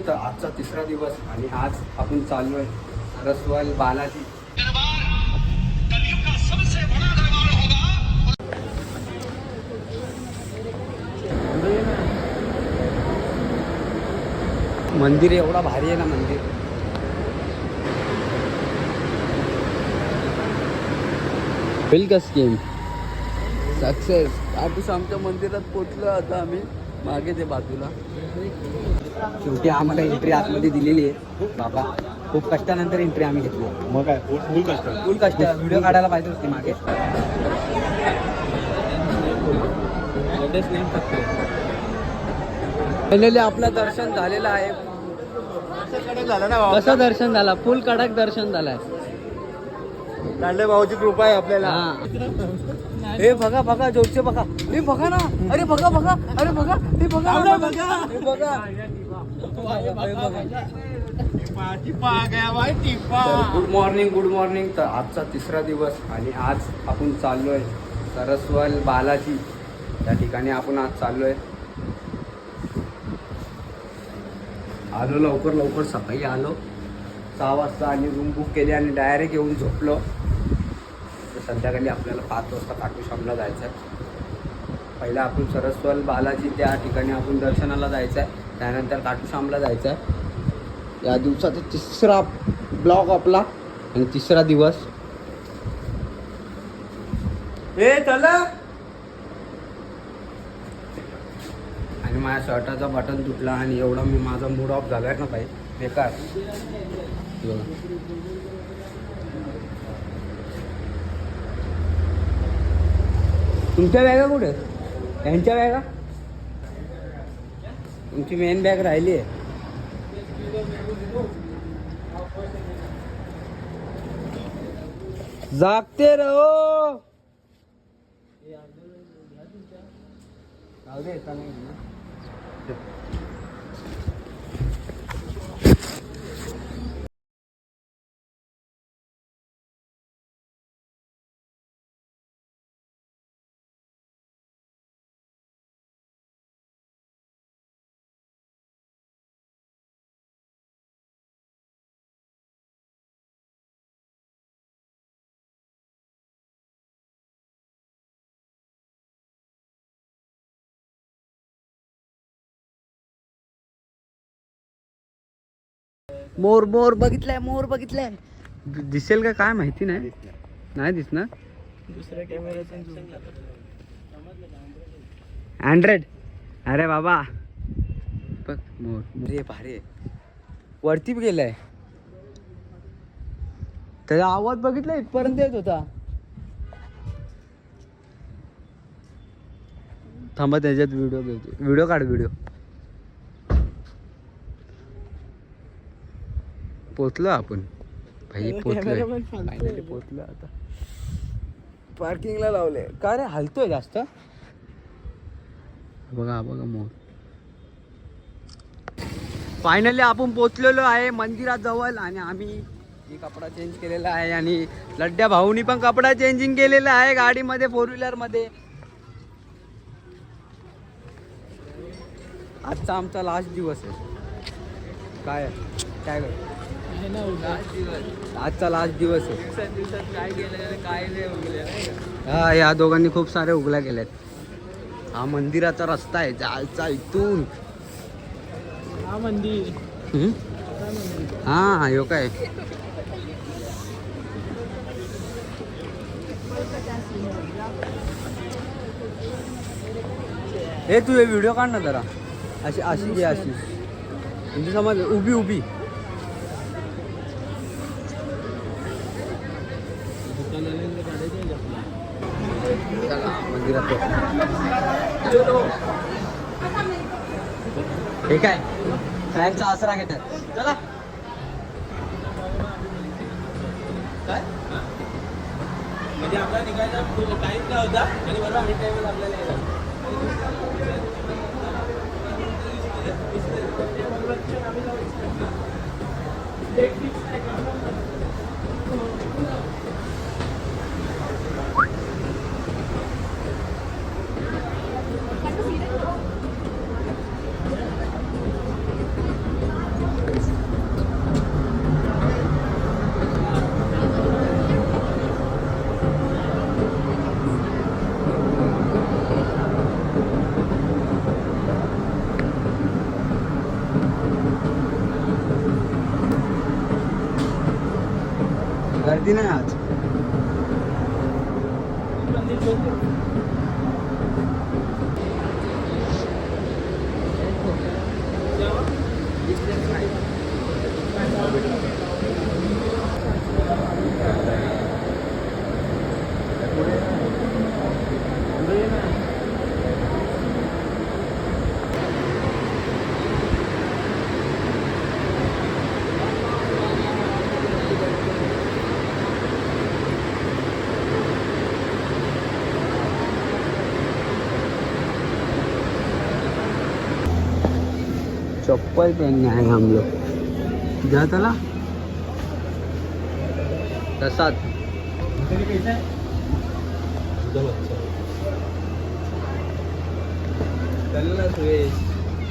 तर आजचा तिसरा दिवस आणि आज आपण चाललोय सरस्वती बालाजी. मंदिर एवढा भारी आहे ना मंदिर. होईल का स्कीम सक्सेस. आधीच आमच्या मंदिरात पोचलो आता आम्ही मागे ते बाजूला. शेवटी आम्हाला एंट्री आतमध्ये दिलेली आहे बाबा. खूप कष्टानंतर एंट्री आम्ही घेतली. मग काय फुल कष्ट. व्हिडिओ काढायला पाहिजे होती मागे. फायनली आपलं दर्शन झालेलं आहे. कसं दर्शन झाला? फुल कडक दर्शन झालंय. लाडले भाऊची कृपा आहे आपल्याला. हे बघा बघा जोरचे बघा. हे बघा ना. अरे बघा बघा. अरे बघा. हे बघा हे बघा. Good morning. तर आजचा तिसरा दिवस आणि आज आपण चाललोय सरस्वती बालाजी या ठिकाणी. आपण आज चाललोय. आलो लवकर सकाळी आलो 6 वाजता आणि रूम बुक केली आणि डायरेक्ट येऊन झोपलो. तर संध्याकाळी आपल्याला 5 वाजता काटूश्यामला जायचं आहे. पहिला आपण सरस्वती बालाजी त्या ठिकाणी आपण दर्शनाला जायचं आहे. त्यानंतर काटूश्यामला जायचं आहे. या दिवसाचा तिसरा ब्लॉग आपला आणि तिसरा दिवस. हे चला. आणि माझ्या शर्टाचा बटन तुटला आणि एवढा माझा मूड ऑफ झालाय ना भाई. बेकार. तुमच्या बॅगा कुठे? यांच्या बॅगा? तुमची मेन बॅग राहिली आहे. जागते रहो. मोर बघितलाय. दिसेल का काय माहिती नाही दिसणार. दुसऱ्या कॅमेऱ्यातून अँड्रॉइड. अरे बाबा बघ मोर. रे भारी आहे. वरती गेलाय. त्याचा आवाज बघितला इथपर्यंत येत होता. थांबा त्याच्यात व्हिडिओ काढ. पोचलो आपण भाई. पोचलो आता. पार्किंगला लावले का रे? हलतोय जास्त. बघा मोर. फायनली आपण पोचलेलो आहे मंदिरात जवळ. आणि आम्ही कपडा चेंज केलेला आहे आणि लड्ड्या भाऊनी पण कपडा चेंजिंग केलेला आहे गाडीमध्ये, 4 व्हीलर मध्ये. आजचा आमचा लास्ट दिवस आहे. काय आजचा लास्ट दिवस आहे. काय केलं काय नाही. हा या दोघांनी खूप सारे उगल्या केल्यात. हा मंदिराचा रस्ता आहे जायचा इथून. हा मंदिर. हा यो काय. हे तू व्हिडिओ काढ ना जरा. अशी घे अशी. म्हणजे समज उभी. मंदिरात हे काय फॅनचा आसरा घेतात. चला काय म्हणजे आपला निघायचा टाइम काय होता आणि बरोबर आम्ही टाइमला आपल्याला गर्दी नाही आज. चप्पल पहनने आए हम लोग. जा चला प्रसाद.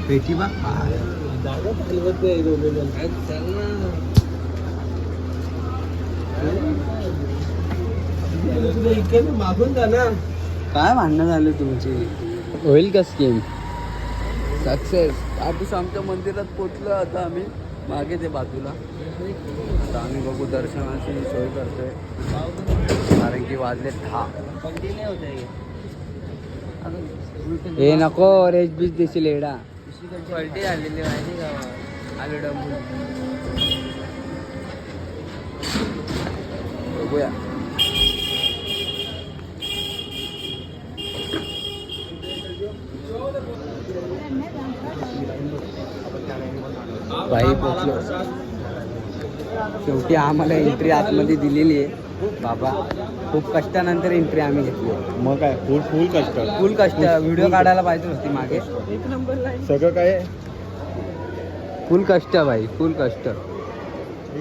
पेटी बा मागून जा ना. काय भांडणं झालं तुमची. होईल का स्कीम सक्सेस. आधीच आमच्या मंदिरात पोचलो आता आम्ही मागे ते बाजूला. आता आम्ही बघू दर्शनाची सोय करतोय कारण की वाजले 10. हे नको रेज बीच देशील एडा. क्वालिटी आलेली माहिती का आलू डंबू. बघूया. बाई पोचलो. शेवटी आम्हाला एंट्री आतमध्ये दिलेली आहे. बाबा खूप कष्टानंतर एंट्री आम्ही घेतली. मग काय फुल कष्ट. फुल कष्ट. व्हिडिओ काढायला पाहिजे होती मागे. सगळं काय फुल कष्ट बाई फुल कष्ट.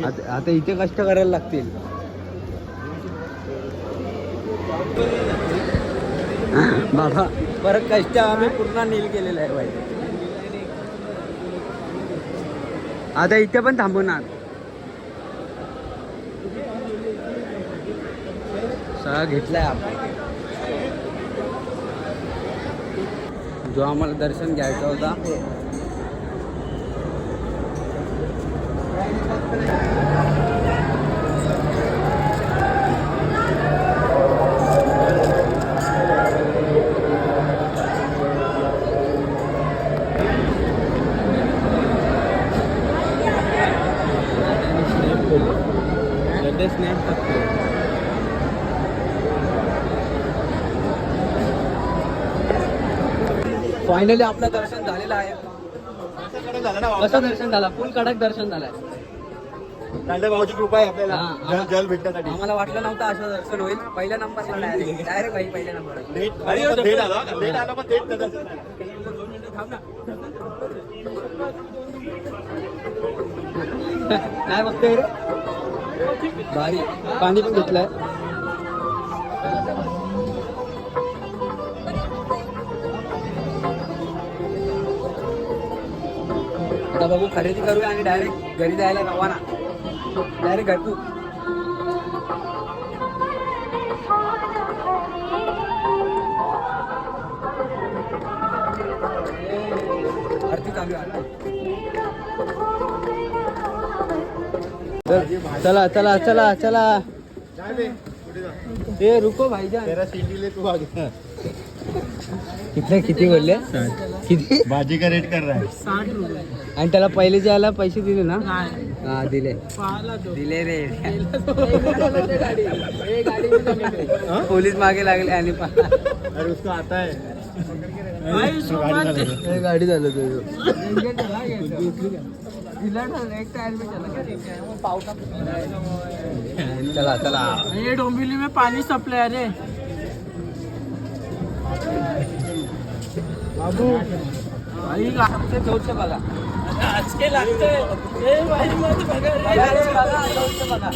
आता इथे कष्ट करायला लागतील. बाबा परत कष्ट आम्ही पूर्ण नील केलेलं आहे बाई. आता इथे पण थांबवणार. सगळा घेतलाय आपण. जो आम्हाला दर्शन घ्यायचा होता फायनली आपलं दर्शन झालेलं आहे. कसं दर्शन झालं. फुल कडक दर्शन झालंय. भाऊची कृपा आहे आपल्याला हा, जल भेटण्यासाठी. आम्हाला वाटलं नव्हतं असं दर्शन होईल. पहिल्या नंबरला डायरेक्ट भाई पहिल्या नंबर. लेट आला पण थेट दर्शन झालं. काय बघतोय रे. भारी. पाणी पण घेतलंय. आता बघू खरेदी करूया आणि डायरेक्ट घरी जायला रवाना. डायरेक्ट घरटू. आरती चालू आहे. चला चला चला चला. ते रुको भाईजान. तेरा सिटी ले तू आगे. किती बोलले. किती भाजी का रेट कर रहा है. 60 रुपये. आणि त्याला पहिले जायला पैसे दिले ना. नाही हा दिले. पाहाला तो. दिले रे. पोलीस मागे लागले आणि अरे उसको आता है. गाडी झालं चला चला. ये डोंबिवली में पानी सप्लाई. अरे बाबू भाई ते जोरचे बघा. आज के लागते. ए भाई मत बघा रे. बघा जोरचे बघा.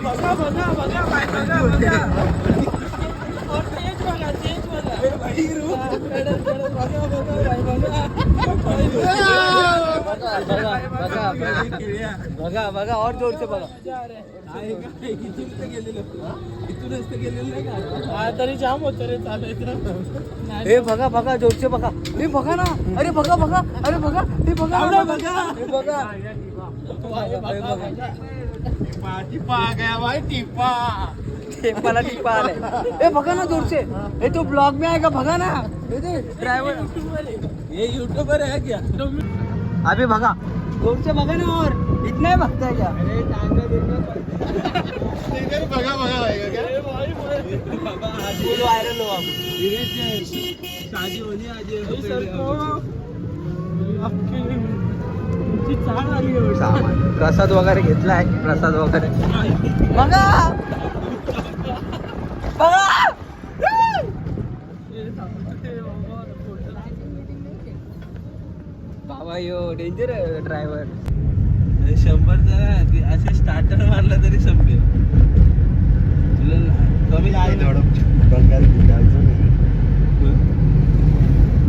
बघा बघा बघा भाई बघा बघा. और तेज बघा तेज बघा. भाई रू बघा बघा भाई बघा. बघा बघा और जोरचे बघा. तरी जाम होत रे चालायचं. हे बघा बघा जोरचे बघा. हे बघा ना. अरे बघा बघा. अरे बघा. हे बघा बघा हे बघा. टिपा आ गया भाई टिपा. ते मला टिपा आलाय. ए बघा ना दूरचे. ए तो ब्लॉग में आएगा बघा ना. ड्रायव्हर ये यूट्यूबर है क्या? अभी बघा दूरचे बघा ना. और इतना ही बघताय क्या? बघा बघा बोलो वायरल हो आप. शादी होनी आज तुमची चाळ आली आहे. सामान प्रसाद वगैरे घेतलाय. प्रसाद वगैरे बघा बघा. बाबा यो डेंजर ड्रायव्हर. 100 जण असे स्टार्टर मारला तरी संपेल. तुला कमी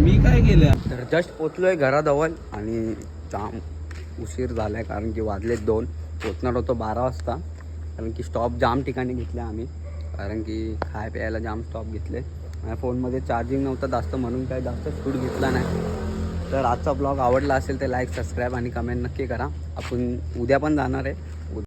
मी काय केलं. तर जस्ट पोचलोय घराजवळ आणि जाम उशीर झालाय कारण की वाजलेत 2. पोचणार होतो 12 वाजता कारण की स्टॉप जाम ठिकाणी घेतले आम्ही. कारण की खाय प्यायला जाम स्टॉप घेतले. माझ्या फोनमध्ये चार्जिंग नव्हतं जास्त म्हणून काही जास्त शूट घेतला नाही. तर आजचा ब्लॉग आवडला असेल तर लाईक सबस्क्राईब आणि कमेंट नक्की करा. आपण उद्या पण जाणार आहे.